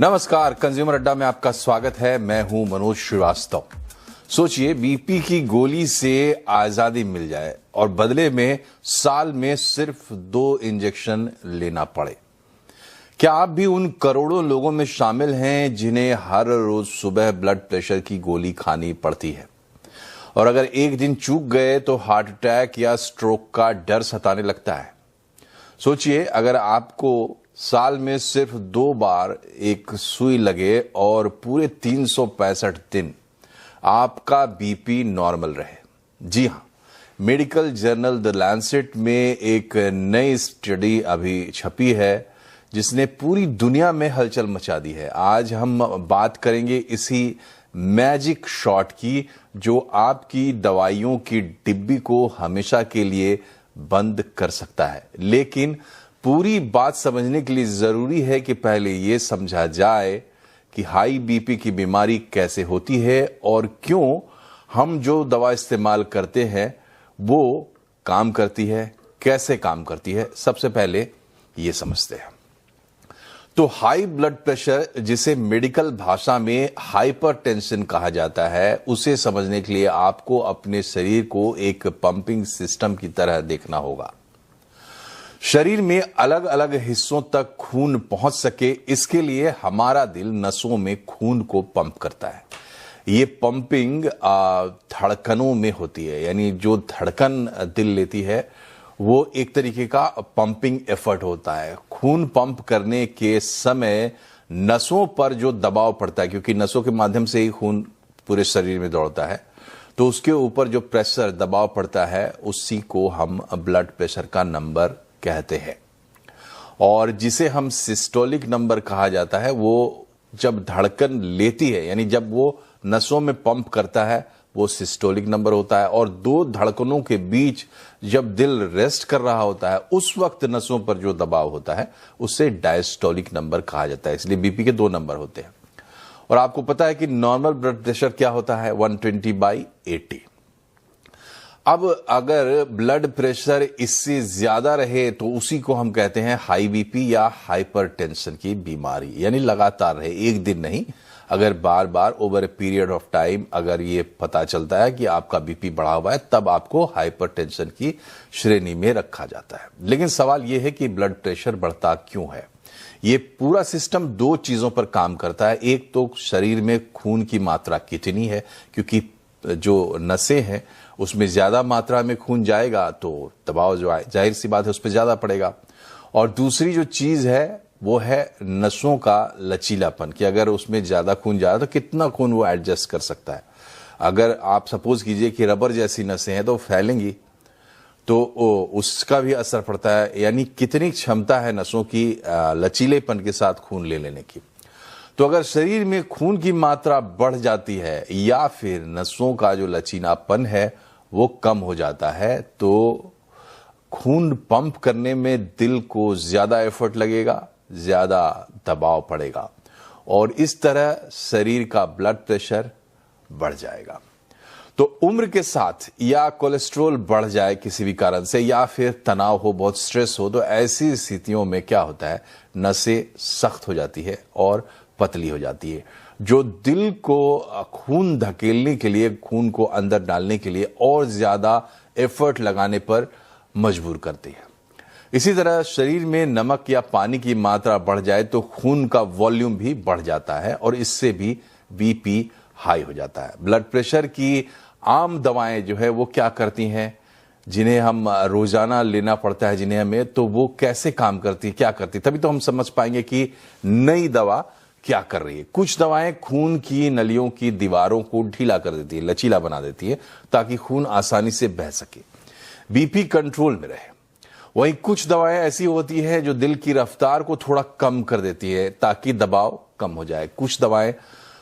नमस्कार, कंज्यूमर अड्डा में आपका स्वागत है। मैं हूं मनोज श्रीवास्तव। सोचिए, बीपी की गोली से आजादी मिल जाए और बदले में साल में सिर्फ 2 इंजेक्शन लेना पड़े। क्या आप भी उन करोड़ों लोगों में शामिल हैं जिन्हें हर रोज सुबह ब्लड प्रेशर की गोली खानी पड़ती है? और अगर एक दिन चूक गए तो हार्ट अटैक या स्ट्रोक का डर सताने लगता है। सोचिए, अगर आपको साल में सिर्फ 2 बार एक सुई लगे और पूरे 365 दिन आपका बीपी नॉर्मल रहे। जी हां, मेडिकल जर्नल द लैंसेट में एक नई स्टडी अभी छपी है जिसने पूरी दुनिया में हलचल मचा दी है। आज हम बात करेंगे इसी मैजिक शॉट की जो आपकी दवाइयों की डिब्बी को हमेशा के लिए बंद कर सकता है। लेकिन पूरी बात समझने के लिए जरूरी है कि पहले यह समझा जाए कि हाई बीपी की बीमारी कैसे होती है और क्यों हम जो दवा इस्तेमाल करते हैं वो काम करती है, कैसे काम करती है। सबसे पहले ये समझते हैं। तो हाई ब्लड प्रेशर, जिसे मेडिकल भाषा में हाइपरटेंशन कहा जाता है, उसे समझने के लिए आपको अपने शरीर को एक पंपिंग सिस्टम की तरह देखना होगा। शरीर में अलग अलग हिस्सों तक खून पहुंच सके, इसके लिए हमारा दिल नसों में खून को पंप करता है। ये पंपिंग धड़कनों में होती है, यानी जो धड़कन दिल लेती है वो एक तरीके का पंपिंग एफर्ट होता है। खून पंप करने के समय नसों पर जो दबाव पड़ता है, क्योंकि नसों के माध्यम से ही खून पूरे शरीर में दौड़ता है, तो उसके ऊपर जो प्रेशर दबाव पड़ता है उसी को हम ब्लड प्रेशर का नंबर कहते हैं। और जिसे हम सिस्टोलिक नंबर कहा जाता है, वो जब धड़कन लेती है, यानी जब वो नसों में पंप करता है, वो सिस्टोलिक नंबर होता है। और 2 धड़कनों के बीच जब दिल रेस्ट कर रहा होता है, उस वक्त नसों पर जो दबाव होता है उसे डायस्टोलिक नंबर कहा जाता है। इसलिए बीपी के 2 नंबर होते हैं। और आपको पता है कि नॉर्मल ब्लड प्रेशर क्या होता है? 120/80। अब अगर ब्लड प्रेशर इससे ज्यादा रहे तो उसी को हम कहते हैं हाई बीपी या हाइपरटेंशन की बीमारी, यानी लगातार रहे, एक दिन नहीं। अगर बार बार over a period of time अगर ये पता चलता है कि आपका बीपी बढ़ा हुआ है, तब आपको हाइपरटेंशन की श्रेणी में रखा जाता है। लेकिन सवाल यह है कि ब्लड प्रेशर बढ़ता क्यों है? ये पूरा सिस्टम 2 चीजों पर काम करता है। एक तो शरीर में खून की मात्रा कितनी है, क्योंकि जो नसें हैं उसमें ज्यादा मात्रा में खून जाएगा तो दबाव जो है जाहिर सी बात है उस पर ज्यादा पड़ेगा। और दूसरी जो चीज है वो है नसों का लचीलापन, कि अगर उसमें ज्यादा खून जा रहा है तो कितना खून वो एडजस्ट कर सकता है। अगर आप सपोज कीजिए कि रबर जैसी नसें हैं तो फैलेंगी, तो उसका भी असर पड़ता है, यानी कितनी क्षमता है नसों की लचीलेपन के साथ खून ले लेने की। तो अगर शरीर में खून की मात्रा बढ़ जाती है या फिर नसों का जो लचीलापन है वो कम हो जाता है, तो खून पंप करने में दिल को ज्यादा एफर्ट लगेगा, ज्यादा दबाव पड़ेगा और इस तरह शरीर का ब्लड प्रेशर बढ़ जाएगा। तो उम्र के साथ या कोलेस्ट्रॉल बढ़ जाए किसी भी कारण से, या फिर तनाव हो, बहुत स्ट्रेस हो, तो ऐसी स्थितियों में क्या होता है, नसें सख्त हो जाती है और पतली हो जाती है, जो दिल को खून धकेलने के लिए, खून को अंदर डालने के लिए और ज्यादा एफर्ट लगाने पर मजबूर करती है। इसी तरह शरीर में नमक या पानी की मात्रा बढ़ जाए तो खून का वॉल्यूम भी बढ़ जाता है और इससे भी बीपी हाई हो जाता है। ब्लड प्रेशर की आम दवाएं जो है वो क्या करती हैं, जिन्हें हम रोजाना लेना पड़ता है जिन्हें हमें, तो वो कैसे काम करती है, क्या करती है, तभी तो हम समझ पाएंगे कि नई दवा क्या कर रही है। कुछ दवाएं खून की नलियों की दीवारों को ढीला कर देती है, लचीला बना देती है, ताकि खून आसानी से बह सके, बीपी कंट्रोल में रहे। वहीं कुछ दवाएं ऐसी होती है जो दिल की रफ्तार को थोड़ा कम कर देती है ताकि दबाव कम हो जाए। कुछ दवाएं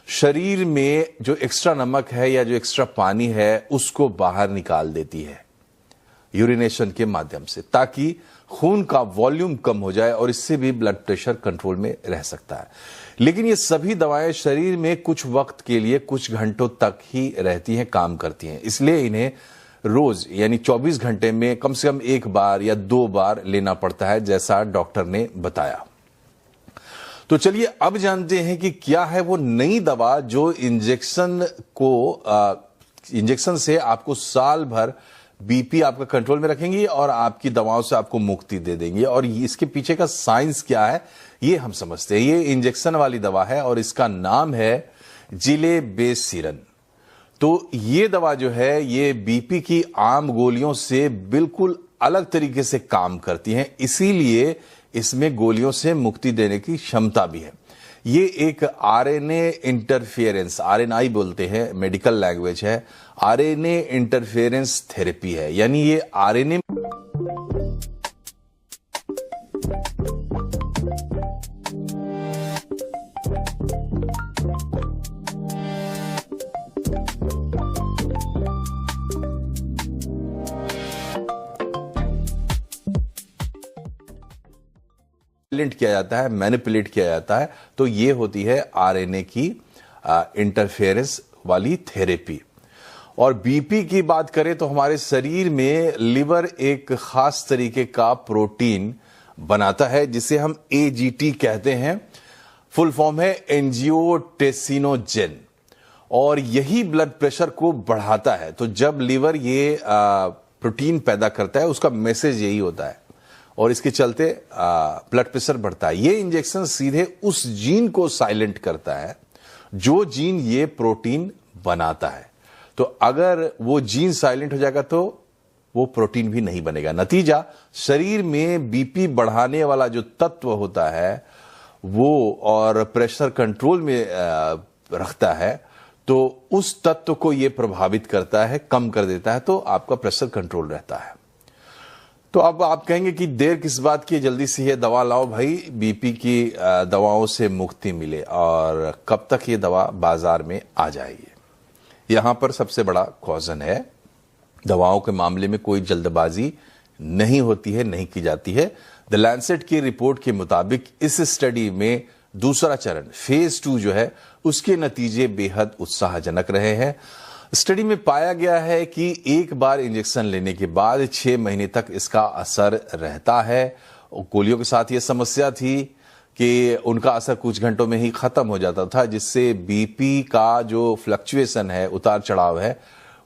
शरीर में जो एक्स्ट्रा नमक है या जो एक्स्ट्रा पानी है उसको बाहर निकाल देती है यूरिनेशन के माध्यम से, ताकि खून का वॉल्यूम कम हो जाए और इससे भी ब्लड प्रेशर कंट्रोल में रह सकता है। लेकिन ये सभी दवाएं शरीर में कुछ वक्त के लिए, कुछ घंटों तक ही रहती हैं, काम करती हैं। इसलिए इन्हें रोज यानी 24 घंटे में कम से कम 1 बार या 2 बार लेना पड़ता है, जैसा डॉक्टर ने बताया। तो चलिए अब जानते हैं कि क्या है वो नई दवा जो इंजेक्शन से आपको साल भर बीपी आपका कंट्रोल में रखेंगी और आपकी दवाओं से आपको मुक्ति दे देंगी। और इसके पीछे का साइंस क्या है ये हम समझते हैं। ये इंजेक्शन वाली दवा है और इसका नाम है जिलेबेसिरन। तो ये दवा जो है ये बीपी की आम गोलियों से बिल्कुल अलग तरीके से काम करती हैं, इसीलिए इसमें गोलियों से मुक्ति देने की क्षमता भी है। ये एक आरएनए इंटरफेरेंस, आरएनआई बोलते हैं, मेडिकल लैंग्वेज है, आरएनए इंटरफेरेंस थेरेपी है। यानी ये आरएनए किया जाता है, मैनिपुलेट किया जाता है। तो ये होती है आरएनए की इंटरफेरेंस वाली थेरेपी। और बीपी की बात करें तो हमारे शरीर में लिवर एक खास तरीके का प्रोटीन बनाता है जिसे हम एजीटी कहते हैं। फुल फॉर्म है एंजियोटेंसिनोजेन, और यही ब्लड प्रेशर को बढ़ाता है। तो जब लिवर ये प्रोटीन पैदा करता है उसका मैसेज यही होता है और इसके चलते ब्लड प्रेशर बढ़ता है। ये इंजेक्शन सीधे उस जीन को साइलेंट करता है जो जीन ये प्रोटीन बनाता है। तो अगर वो जीन साइलेंट हो जाएगा तो वो प्रोटीन भी नहीं बनेगा। नतीजा, शरीर में बीपी बढ़ाने वाला जो तत्व होता है वो और प्रेशर कंट्रोल में रखता है, तो उस तत्व को ये प्रभावित करता है, कम कर देता है, तो आपका प्रेशर कंट्रोल रहता है। तो अब आप कहेंगे कि देर किस बात की, जल्दी से ये दवा लाओ भाई, बीपी की दवाओं से मुक्ति मिले। और कब तक ये दवा बाजार में आ जाएगी? यहां पर सबसे बड़ा कॉजन है, दवाओं के मामले में कोई जल्दबाजी नहीं होती है, नहीं की जाती है। द लैंसेट की रिपोर्ट के मुताबिक इस स्टडी में दूसरा चरण फेज 2 जो है उसके नतीजे बेहद उत्साहजनक रहे हैं। स्टडी में पाया गया है कि एक बार इंजेक्शन लेने के बाद 6 महीने तक इसका असर रहता है। गोलियों के साथ यह समस्या थी कि उनका असर कुछ घंटों में ही खत्म हो जाता था, जिससे बीपी का जो फ्लक्चुएशन है, उतार चढ़ाव है,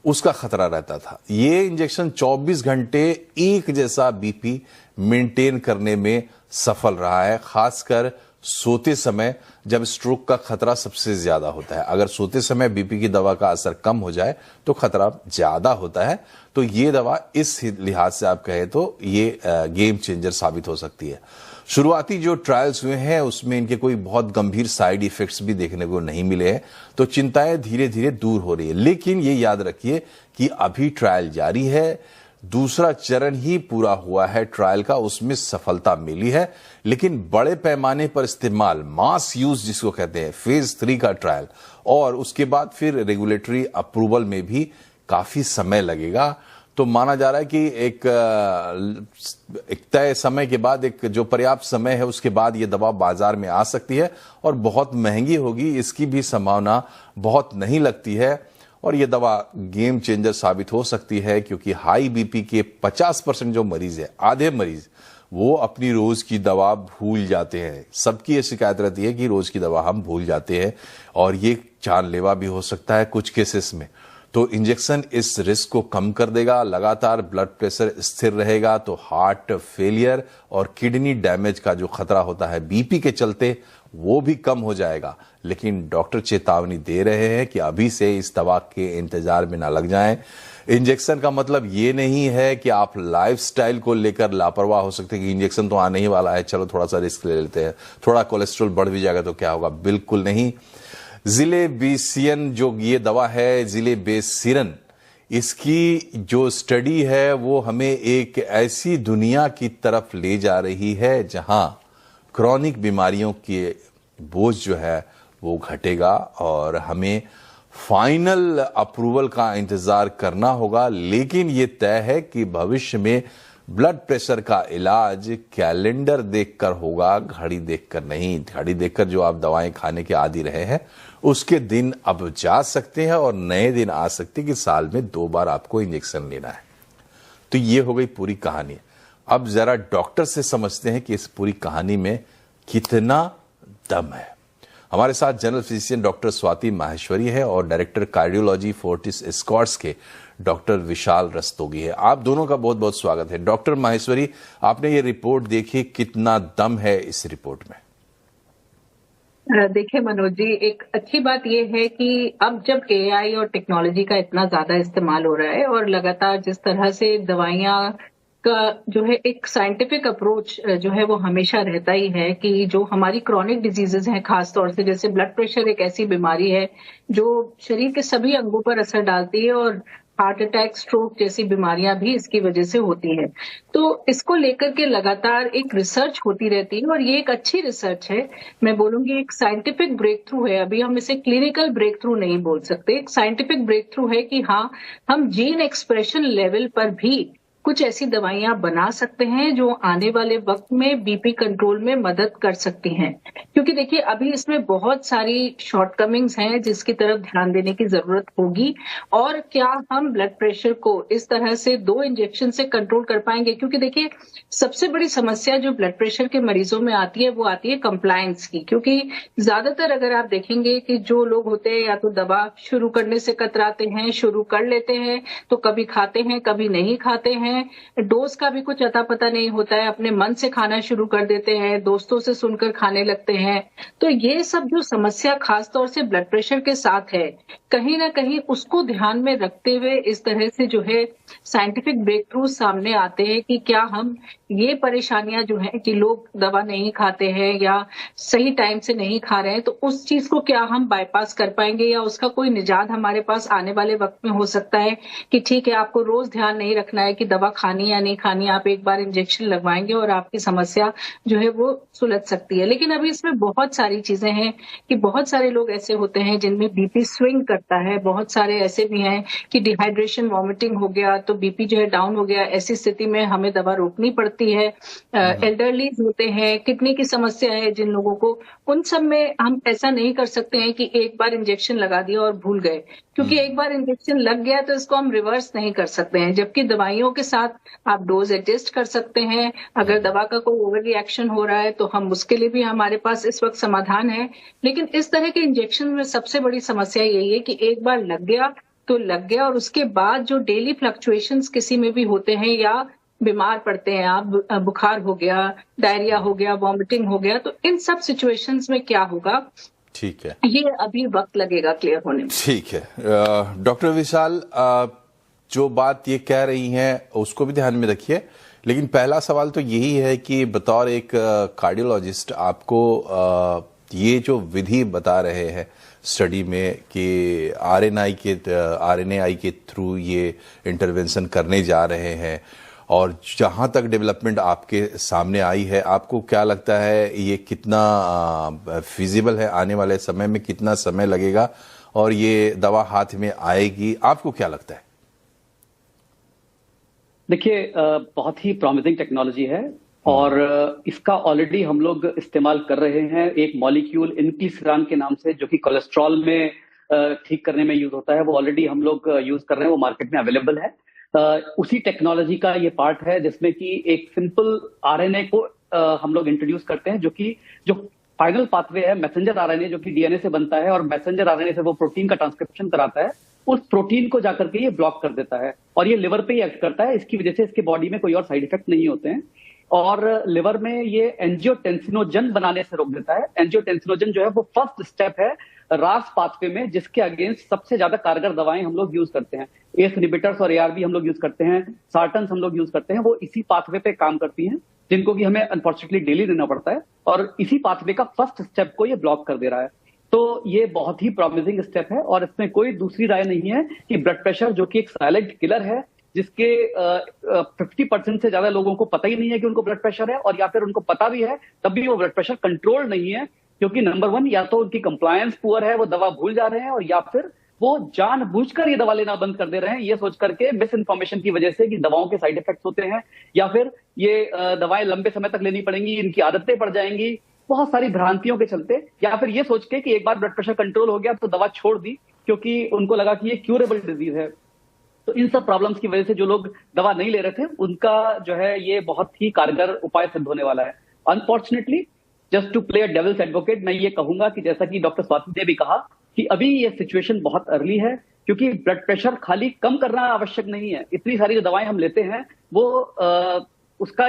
उसका खतरा रहता था। ये इंजेक्शन 24 घंटे एक जैसा बीपी मेंटेन करने में सफल रहा है, खासकर सोते समय जब स्ट्रोक का खतरा सबसे ज्यादा होता है। अगर सोते समय बीपी की दवा का असर कम हो जाए तो खतरा ज्यादा होता है। तो ये दवा इस लिहाज से आप कहें तो ये गेम चेंजर साबित हो सकती है। शुरुआती जो ट्रायल्स हुए हैं उसमें इनके कोई बहुत गंभीर साइड इफेक्ट्स भी देखने को नहीं मिले हैं, तो चिंताएं धीरे धीरे दूर हो रही है। लेकिन ये याद रखिए कि अभी ट्रायल जारी है, दूसरा चरण ही पूरा हुआ है ट्रायल का, उसमें सफलता मिली है। लेकिन बड़े पैमाने पर इस्तेमाल, मास यूज जिसको कहते हैं, फेज 3 का ट्रायल, और उसके बाद फिर रेगुलेटरी अप्रूवल में भी काफी समय लगेगा। तो माना जा रहा है कि एक तय समय के बाद, एक जो पर्याप्त समय है उसके बाद ये दवा बाजार में आ सकती है और बहुत महंगी होगी, इसकी भी संभावना बहुत नहीं लगती है। और ये दवा गेम चेंजर साबित हो सकती है क्योंकि हाई बीपी के 50% जो मरीज है, आधे मरीज, वो अपनी रोज की दवा भूल जाते हैं। सबकी ये शिकायत रहती है कि रोज की दवा हम भूल जाते हैं और ये जानलेवा भी हो सकता है कुछ केसेस में। तो इंजेक्शन इस रिस्क को कम कर देगा। लगातार ब्लड प्रेशर स्थिर रहेगा तो हार्ट फेलियर और किडनी डैमेज का जो खतरा होता है बीपी के चलते, वो भी कम हो जाएगा। लेकिन डॉक्टर चेतावनी दे रहे हैं कि अभी से इस दवा के इंतजार में ना लग जाएं। इंजेक्शन का मतलब ये नहीं है कि आप लाइफस्टाइल को लेकर लापरवाह हो सकते हैं कि इंजेक्शन तो आने ही वाला है, चलो थोड़ा सा रिस्क ले लेते हैं, थोड़ा कोलेस्ट्रॉल बढ़ भी जाएगा तो क्या होगा। बिल्कुल नहीं। जिलेबेसिरन जो ये दवा है, जिलेबेसिरन, इसकी जो स्टडी है वो हमें एक ऐसी दुनिया की तरफ ले जा रही है जहां क्रॉनिक बीमारियों के बोझ जो है वो घटेगा और हमें फाइनल अप्रूवल का इंतजार करना होगा। लेकिन ये तय है कि भविष्य में ब्लड प्रेशर का इलाज कैलेंडर देखकर होगा, घड़ी देखकर नहीं। घड़ी देखकर जो आप दवाएं खाने के आदी रहे हैं उसके दिन अब जा सकते हैं और नए दिन आ सकते हैं कि साल में 2 बार आपको इंजेक्शन लेना है। तो ये हो गई पूरी कहानी। अब जरा डॉक्टर से समझते हैं कि इस पूरी कहानी में कितना दम है। हमारे साथ general physician doctor Swati Maheshwari है और डायरेक्टर कार्डियोलॉजी फोर्टिस एस्कॉर्ट्स के डॉक्टर विशाल रस्तोगी है। आप दोनों का बहुत बहुत स्वागत है। डॉक्टर माहेश्वरी, आपने ये रिपोर्ट देखी, कितना दम है इस रिपोर्ट में? देखिए मनोज जी, एक अच्छी बात यह है कि अब जब एआई और टेक्नोलॉजी का इतना ज्यादा इस्तेमाल हो रहा है और लगातार जिस तरह से दवाइयां का जो है एक साइंटिफिक अप्रोच जो है वो हमेशा रहता ही है कि जो हमारी क्रॉनिक डिजीजेज हैं, खास तौर से जैसे ब्लड प्रेशर एक ऐसी बीमारी है जो शरीर के सभी अंगों पर असर डालती है और हार्ट अटैक, स्ट्रोक जैसी बीमारियां भी इसकी वजह से होती है। तो इसको लेकर के लगातार एक रिसर्च होती रहती है और ये एक अच्छी रिसर्च है। मैं बोलूंगी एक साइंटिफिक ब्रेक थ्रू है। अभी हम इसे क्लिनिकल ब्रेक थ्रू नहीं बोल सकते, एक साइंटिफिक ब्रेक थ्रू है कि हाँ, हम जीन एक्सप्रेशन लेवल पर भी कुछ ऐसी दवाइयां बना सकते हैं जो आने वाले वक्त में बीपी कंट्रोल में मदद कर सकती हैं। क्योंकि देखिए अभी इसमें बहुत सारी शॉर्टकमिंग्स हैं जिसकी तरफ ध्यान देने की जरूरत होगी। और क्या हम ब्लड प्रेशर को इस तरह से 2 इंजेक्शन से कंट्रोल कर पाएंगे? क्योंकि देखिए सबसे बड़ी समस्या जो ब्लड प्रेशर के मरीजों में आती है वो आती है कंप्लायंस की। क्योंकि ज्यादातर अगर आप देखेंगे कि जो लोग होते हैं या तो दवा शुरू करने से कतराते हैं, शुरू कर लेते हैं तो कभी खाते हैं कभी नहीं खाते हैं, डोज का भी कुछ अता पता नहीं होता है, अपने मन से खाना शुरू कर देते हैं, दोस्तों से सुनकर खाने लगते हैं। तो ये सब जो समस्या खास तौर से ब्लड प्रेशर के साथ है, कहीं ना कहीं उसको ध्यान में रखते हुए इस तरह से जो है साइंटिफिक ब्रेक थ्रू सामने आते हैं कि क्या हम ये परेशानियां जो है कि लोग दवा नहीं खाते हैं या सही टाइम से नहीं खा रहे हैं, तो उस चीज को क्या हम बाईपास कर पाएंगे या उसका कोई निजात हमारे पास आने वाले वक्त में हो सकता है कि ठीक है, आपको रोज ध्यान नहीं रखना है कि दवा खानी या नहीं खानी, आप एक बार इंजेक्शन लगवाएंगे और आपकी समस्या जो है वो सुलझ सकती है। लेकिन अभी इसमें बहुत सारी चीजें हैं कि बहुत सारे लोग ऐसे होते हैं जिनमें बीपी स्विंग करता है, बहुत सारे ऐसे भी हैं कि डिहाइड्रेशन, वॉमिटिंग हो गया तो बीपी जो है डाउन हो गया, ऐसी स्थिति में हमें दवा रोकनी पड़ती है। एल्डरलीज होते हैं, किडनी की समस्या है जिन लोगों को, उन सब में हम ऐसा नहीं कर सकते हैं कि एक बार इंजेक्शन लगा दिया और भूल गए, क्योंकि एक बार इंजेक्शन लग गया तो इसको हम रिवर्स नहीं कर सकते हैं। जबकि दवाइयों के साथ आप डोज एडजस्ट कर सकते हैं। अगर दवा का कोई ओवर रिएक्शन हो रहा है तो हम उसके लिए भी हमारे पास इस वक्त समाधान है। लेकिन इस तरह के इंजेक्शन में सबसे बड़ी समस्या यही है कि एक बार लग गया तो लग गया, और उसके बाद जो डेली फ्लक्चुएशंस किसी में भी होते हैं या बीमार पड़ते हैं आप, बुखार हो गया, डायरिया हो गया, वॉमिटिंग हो गया, तो इन सब सिचुएशंस में क्या होगा, ठीक है, ये अभी वक्त लगेगा क्लियर होने में। ठीक है। डॉक्टर विशाल, जो बात ये कह रही हैं उसको भी ध्यान में रखिए, लेकिन पहला सवाल तो यही है कि बतौर एक कार्डियोलॉजिस्ट आपको ये जो विधि बता रहे हैं स्टडी में कि आरएनए के थ्रू ये इंटरवेंशन करने जा रहे हैं, और जहां तक डेवलपमेंट आपके सामने आई है, आपको क्या लगता है ये कितना फिजिबल है? आने वाले समय में कितना समय लगेगा और ये दवा हाथ में आएगी? आपको क्या लगता है? देखिए, बहुत ही प्रॉमिसिंग टेक्नोलॉजी है और इसका ऑलरेडी हम लोग इस्तेमाल कर रहे हैं। एक मॉलिक्यूल इनक्लिसिरान के नाम से, जो कि कोलेस्ट्रॉल में ठीक करने में यूज होता है, वो ऑलरेडी हम लोग यूज कर रहे हैं, वो मार्केट में अवेलेबल है। उसी टेक्नोलॉजी का ये पार्ट है जिसमें कि एक सिंपल आरएनए को हम लोग इंट्रोड्यूस करते हैं, जो फाइनल पाथवे है मैसेंजर आरएनए, जो कि डीएनए से बनता है और मैसेंजर आरएनए से वो प्रोटीन का ट्रांसक्रिप्शन कराता है। उस प्रोटीन को जाकर के ये ब्लॉक कर देता है और ये लिवर पे ही एक्ट करता है। इसकी वजह से इसके बॉडी में कोई और साइड इफेक्ट नहीं होते हैं और लिवर में ये एंजियोटेंसिनोजन बनाने से रोक देता है। एंजियोटेंसिनोजन जो है वो फर्स्ट स्टेप है रास पाथवे में, जिसके अगेंस्ट सबसे ज्यादा कारगर दवाएं हम लोग यूज करते हैं। एस इनहिबिटर्स और एआरबी हम लोग यूज करते हैं, सार्टन्स हम लोग यूज करते हैं, वो इसी पाथवे पे काम करती हैं, जिनको कि हमें अनफॉर्चुनेटली डेली देना पड़ता है, और इसी पाथवे का फर्स्ट स्टेप को ये ब्लॉक कर दे रहा है। तो ये बहुत ही प्रॉमिसिंग स्टेप है और इसमें कोई दूसरी राय नहीं है कि ब्लड प्रेशर, जो कि एक साइलेंट किलर है, जिसके 50% से ज्यादा लोगों को पता ही नहीं है कि उनको ब्लड प्रेशर है, और या फिर उनको पता भी है तब भी वो ब्लड प्रेशर कंट्रोल नहीं है, क्योंकि नंबर 1 या तो उनकी कंप्लायंस पुअर है, वो दवा भूल जा रहे हैं, और या फिर वो जानबूझकर ये दवा लेना बंद कर दे रहे हैं, ये सोच करके मिस इन्फॉर्मेशन की वजह से कि दवाओं के साइड इफेक्ट्स होते हैं, या फिर ये दवाएं लंबे समय तक लेनी पड़ेंगी, इनकी आदतें पड़ जाएंगी, बहुत सारी भ्रांतियों के चलते, या फिर ये सोच के कि एक बार ब्लड प्रेशर कंट्रोल हो गया तो दवा छोड़ दी, क्योंकि उनको लगा कि ये क्यूरेबल डिजीज है। तो इन सब प्रॉब्लम्स की वजह से जो लोग दवा नहीं ले रहे थे, उनका जो है ये बहुत ही कारगर उपाय सिद्ध होने वाला है। Unfortunately just to play devil's advocate मैं ये कहूंगा कि जैसा कि डॉक्टर स्वाति ने भी कहा कि अभी ये सिचुएशन बहुत अर्ली है, क्योंकि ब्लड प्रेशर खाली कम करना आवश्यक नहीं है। इतनी सारी जो दवाएं हम लेते हैं वो उसका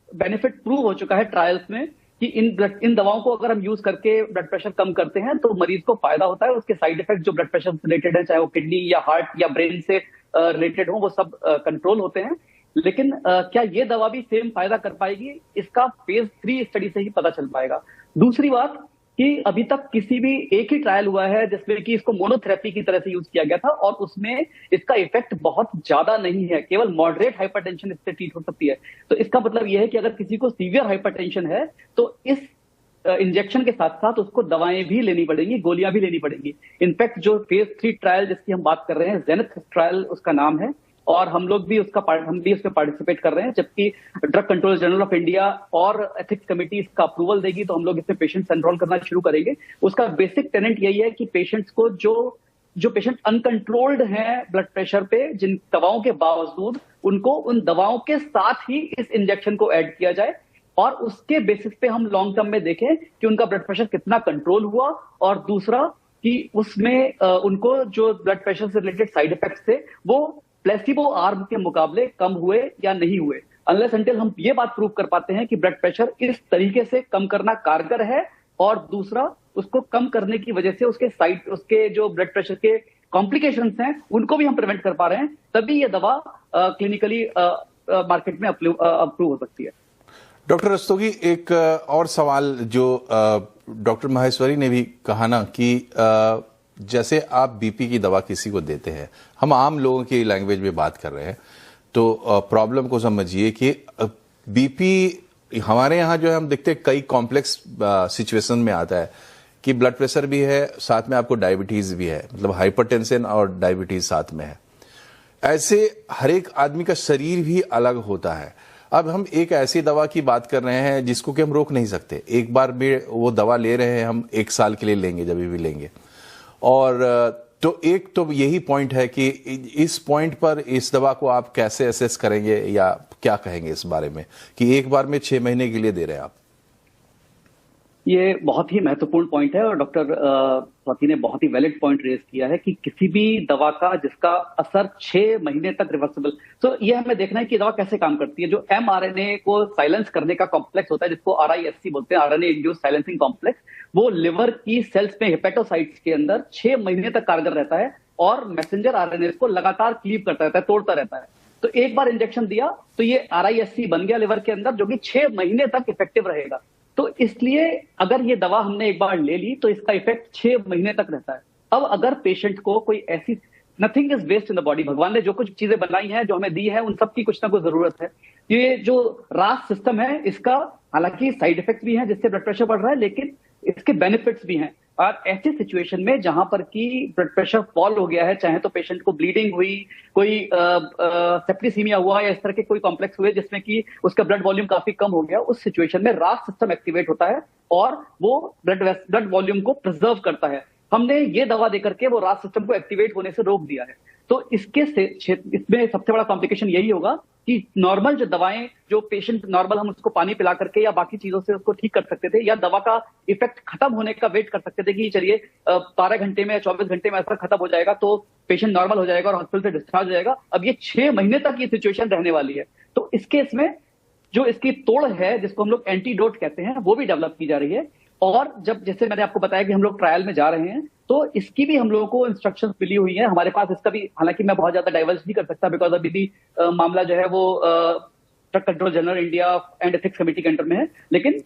बेनिफिट प्रूव हो चुका है ट्रायल्स में कि इन दवाओं को अगर हम यूज करके ब्लड प्रेशर कम करते हैं तो मरीज को फायदा होता है। उसके साइड इफेक्ट जो ब्लड प्रेशर से रिलेटेड है, चाहे वो किडनी या हार्ट या ब्रेन से रिलेटेड हो, वो सब कंट्रोल होते हैं। लेकिन क्या ये दवा भी सेम फायदा कर पाएगी, इसका फेज 3 स्टडी से ही पता चल पाएगा। दूसरी बात कि अभी तक किसी भी एक ही ट्रायल हुआ है जिसमें कि इसको मोनोथेरेपी की तरह से यूज किया गया था और उसमें इसका इफेक्ट बहुत ज्यादा नहीं है, केवल मॉडरेट हाइपरटेंशन इससे ट्रीट हो सकती है। तो इसका मतलब यह है कि अगर किसी को सीवियर हाइपरटेंशन है तो इस इंजेक्शन के साथ साथ उसको दवाएं भी लेनी पड़ेंगी, गोलियां भी लेनी पड़ेंगी। इनफैक्ट जो फेज 3 ट्रायल जिसकी हम बात कर रहे हैं, जेनिथ ट्रायल उसका नाम है, और हम भी उसमें पार्टिसिपेट कर रहे हैं। जबकि drug control general of India और एथिक्स कमेटी इसका अप्रूवल देगी तो हम लोग इसमें पेशेंट्स एनरोल करना शुरू करेंगे। उसका बेसिक टेनेंट यही है कि पेशेंट्स को जो पेशेंट अनकंट्रोल्ड हैं ब्लड प्रेशर पे, जिन दवाओं के बावजूद, उनको उन दवाओं के साथ ही इस इंजेक्शन को ऐड किया जाए और उसके बेसिस पे हम लॉन्ग टर्म में देखें कि उनका ब्लड प्रेशर कितना कंट्रोल हुआ, और दूसरा कि उसमें उनको जो ब्लड प्रेशर से रिलेटेड साइड इफेक्ट्स थे वो प्लेसिबो आर्म के मुकाबले कम हुए या नहीं हुए। अनलेस अंटिल हम ये बात प्रूव कर पाते हैं कि ब्लड प्रेशर इस तरीके से कम करना कारगर है, और दूसरा उसको कम करने की वजह से उसके जो ब्लड प्रेशर के कॉम्प्लिकेशंस हैं उनको भी हम प्रिवेंट कर पा रहे हैं, तभी ये दवा क्लिनिकली मार्केट में अप्रूव हो सकती है। डॉक्टर रस्तोगी, एक और सवाल जो डॉक्टर माहेश्वरी ने भी कहा ना कि जैसे आप बीपी की दवा किसी को देते हैं, हम आम लोगों की लैंग्वेज में बात कर रहे हैं, तो प्रॉब्लम को समझिए कि बीपी हमारे यहाँ जो है हम देखते हैं कई कॉम्प्लेक्स सिचुएशन में आता है कि ब्लड प्रेशर भी है, साथ में आपको डायबिटीज भी है, मतलब हाइपरटेंशन और डायबिटीज साथ में है। ऐसे हर एक आदमी का शरीर भी अलग होता है। अब हम एक ऐसी दवा की बात कर रहे हैं जिसको कि हम रोक नहीं सकते, एक बार में वो दवा ले रहे हैं, हम 1 साल के लिए लेंगे जब भी लेंगे। और तो एक तो यही पॉइंट है कि इस पॉइंट पर इस दवा को आप कैसे असेस करेंगे या क्या कहेंगे इस बारे में कि एक बार में 6 महीने के लिए दे रहे हैं आप? ये बहुत ही महत्वपूर्ण पॉइंट है और डॉक्टर स्वाति ने बहुत ही वैलिड पॉइंट रेज किया है कि किसी भी दवा का जिसका असर 6 महीने तक रिवर्सिबल, तो ये हमें देखना है कि दवा कैसे काम करती है। जो mRNA को साइलेंस करने का कॉम्प्लेक्स होता है, जिसको RISC बोलते हैं, RNA इंड्यूस्ड साइलेंसिंग कॉम्प्लेक्स, वो लिवर की सेल्स में हेपेटोसाइट्स के अंदर 6 महीने तक कारगर रहता है और मैसेंजर RNA को लगातार क्लीव करता रहता है, तोड़ता रहता है। तो एक बार इंजेक्शन दिया तो ये RISC बन गया लिवर के अंदर, जो कि 6 महीने तक इफेक्टिव रहेगा। तो इसलिए अगर ये दवा हमने एक बार ले ली तो इसका इफेक्ट 6 महीने तक रहता है। अब अगर पेशेंट को कोई ऐसी, nothing is waste in the body, भगवान ने जो कुछ चीजें बनाई हैं, जो हमें दी है, उन सब की कुछ ना कुछ जरूरत है। ये जो रास सिस्टम है इसका हालांकि साइड इफेक्ट भी है जिससे ब्लड प्रेशर बढ़ रहा है, लेकिन इसके बेनिफिट्स भी हैं। और ऐसी सिचुएशन में जहां पर की ब्लड प्रेशर फॉल हो गया है, चाहे तो पेशेंट को ब्लीडिंग हुई, कोई सेप्टिसीमिया हुआ या इस तरह के कोई कॉम्प्लेक्स हुए जिसमें कि उसका ब्लड वॉल्यूम काफी कम हो गया, उस सिचुएशन में रास सिस्टम एक्टिवेट होता है और वो ब्लड वॉल्यूम को प्रिजर्व करता है। हमने ये दवा देकर के वो रास सिस्टम को एक्टिवेट होने से रोक दिया है। तो इसमें सबसे बड़ा कॉम्प्लिकेशन यही होगा कि नॉर्मल जो दवाएं, जो पेशेंट नॉर्मल हम उसको पानी पिला करके या बाकी चीजों से उसको ठीक कर सकते थे, या दवा का इफेक्ट खत्म होने का वेट कर सकते थे कि चलिए 12 घंटे में या 24 घंटे में ऐसा खत्म हो जाएगा तो पेशेंट नॉर्मल हो जाएगा और हॉस्पिटल से डिस्चार्ज हो जाएगा। अब ये 6 महीने तक ये सिचुएशन रहने वाली है। तो इस केस में जो इसकी तोड़ है, जिसको हम लोग एंटीडोट कहते हैं, वो भी डेवलप की जा रही है। और जब जैसे मैंने आपको बताया कि हम लोग ट्रायल में जा रहे हैं, तो इसकी भी हम लोगों को इंस्ट्रक्शंस मिली हुई है हमारे पास। इसका भी हालांकि मैं बहुत ज्यादा डाइवर्स नहीं कर सकता बिकॉज अभी भी मामला जो है वो drug control general India and ethics committee के अंडर में है, लेकिन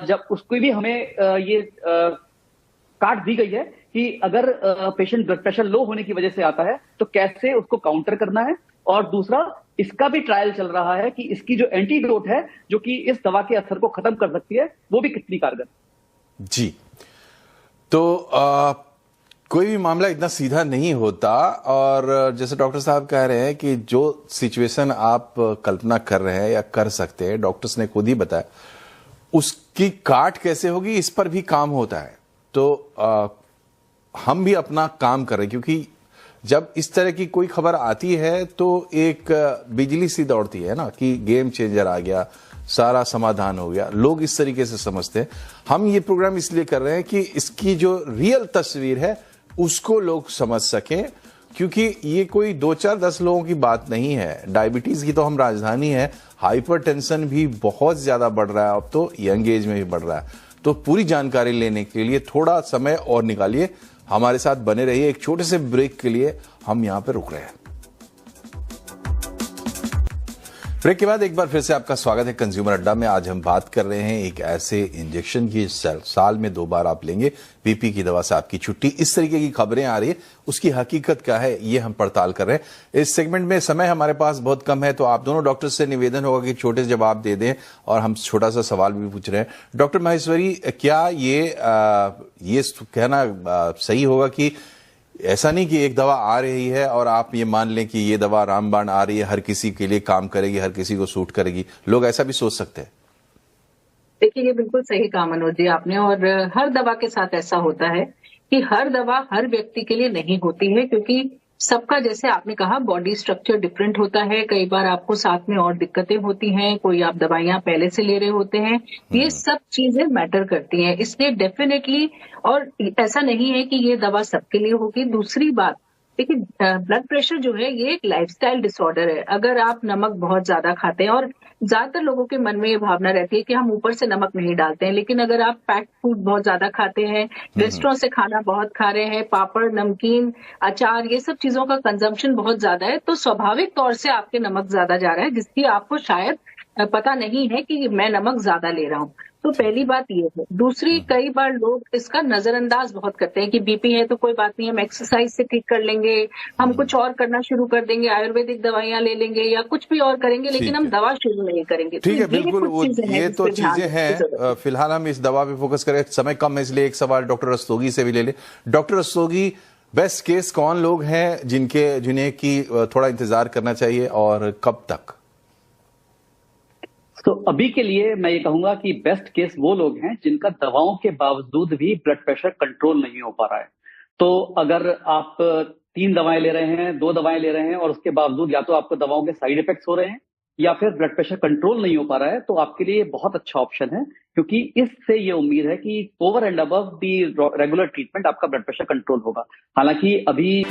जब उसको भी हमें ये कार्ड दी गई है कि अगर पेशेंट ब्लड प्रेशर लो होने की वजह से आता है तो कैसे उसको काउंटर करना है। और दूसरा, इसका भी ट्रायल चल रहा है कि इसकी जो एंटीडोट है जो कि इस दवा के असर को खत्म कर सकती है, वो भी कितनी कारगर। जी, तो कोई भी मामला इतना सीधा नहीं होता, और जैसे डॉक्टर साहब कह रहे हैं कि जो सिचुएशन आप कल्पना कर रहे हैं या कर सकते हैं, डॉक्टर्स ने खुद ही बताया, उसकी काट कैसे होगी इस पर भी काम होता है। तो हम भी अपना काम कर रहे हैं, क्योंकि जब इस तरह की कोई खबर आती है तो एक बिजली सी दौड़ती है ना कि गेम चेंजर आ गया, सारा समाधान हो गया। लोग इस तरीके से समझते हैं। हम ये प्रोग्राम इसलिए कर रहे हैं कि इसकी जो रियल तस्वीर है उसको लोग समझ सकें, क्योंकि ये कोई 2-4-10 लोगों की बात नहीं है। डायबिटीज की तो हम राजधानी है, हाइपरटेंशन भी बहुत ज्यादा बढ़ रहा है, अब तो यंग एज में भी बढ़ रहा है। तो पूरी जानकारी लेने के लिए थोड़ा समय और निकालिए, हमारे साथ बने रहिए। एक छोटे से ब्रेक के लिए हम यहां पर रुक रहे हैं। ब्रेक के बाद एक बार फिर से आपका स्वागत है कंज्यूमर अड्डा में। आज हम बात कर रहे हैं एक ऐसे इंजेक्शन की साल में 2 बार आप लेंगे, बीपी की दवा से आपकी छुट्टी। इस तरीके की खबरें आ रही है, उसकी हकीकत क्या है ये हम पड़ताल कर रहे हैं। इस सेगमेंट में समय हमारे पास बहुत कम है, तो आप दोनों डॉक्टर से निवेदन होगा कि छोटे से जवाब दे दें, और हम छोटा सा सवाल भी पूछ रहे हैं। डॉक्टर माहेश्वरी, क्या ये कहना सही होगा कि ऐसा नहीं कि एक दवा आ रही है और आप ये मान लें कि ये दवा रामबाण आ रही है, हर किसी के लिए काम करेगी, हर किसी को सूट करेगी? लोग ऐसा भी सोच सकते हैं। देखिए, ये बिल्कुल सही कहा मनोज जी आपने। और हर दवा के साथ ऐसा होता है कि हर दवा हर व्यक्ति के लिए नहीं होती है, क्योंकि सबका, जैसे आपने कहा, बॉडी स्ट्रक्चर डिफरेंट होता है। कई बार आपको साथ में और दिक्कतें होती हैं, कोई आप दवाइयां पहले से ले रहे होते हैं, ये सब चीजें मैटर करती हैं। इसलिए डेफिनेटली, और ऐसा नहीं है कि ये दवा सबके लिए होगी। दूसरी बात, देखिए, ब्लड प्रेशर जो है ये एक लाइफस्टाइल डिसऑर्डर है। अगर आप नमक बहुत ज्यादा खाते हैं, और ज्यादातर लोगों के मन में ये भावना रहती है कि हम ऊपर से नमक नहीं डालते हैं, लेकिन अगर आप पैक्ड फूड बहुत ज्यादा खाते हैं, रेस्टोरेंट से खाना बहुत खा रहे हैं, पापड़, नमकीन, अचार, ये सब चीजों का कंजम्पशन बहुत ज्यादा है, तो स्वाभाविक तौर से आपके नमक ज्यादा जा रहा है, जिसकी आपको शायद पता नहीं है कि मैं नमक ज्यादा ले रहा हूँ। तो पहली बात ये है। दूसरी, कई बार लोग इसका नजरअंदाज बहुत करते हैं कि बीपी है तो कोई बात नहीं, हम एक्सरसाइज से ठीक कर लेंगे, हम कुछ और करना शुरू कर देंगे, आयुर्वेदिक दवाइयां ले लेंगे या कुछ भी और करेंगे, लेकिन हम दवा शुरू नहीं करेंगे। ठीक है, बिल्कुल, ये तो चीजें हैं। फिलहाल हम इस दवा पे फोकस करें, समय कम है, इसलिए एक सवाल डॉक्टर रस्तोगी से भी ले ले। डॉक्टर रस्तोगी, बेस्ट केस कौन लोग हैं जिन्हें की थोड़ा इंतजार करना चाहिए, और कब तक? तो अभी के लिए मैं ये कहूंगा कि बेस्ट केस वो लोग हैं जिनका दवाओं के बावजूद भी ब्लड प्रेशर कंट्रोल नहीं हो पा रहा है। तो अगर आप 3 दवाएं ले रहे हैं, 2 दवाएं ले रहे हैं, और उसके बावजूद या तो आपको दवाओं के साइड इफेक्ट्स हो रहे हैं या फिर ब्लड प्रेशर कंट्रोल नहीं हो पा रहा है, तो आपके लिए बहुत अच्छा ऑप्शन है, क्योंकि इससे ये उम्मीद है कि over and above the regular treatment आपका ब्लड प्रेशर कंट्रोल होगा। हालांकि अभी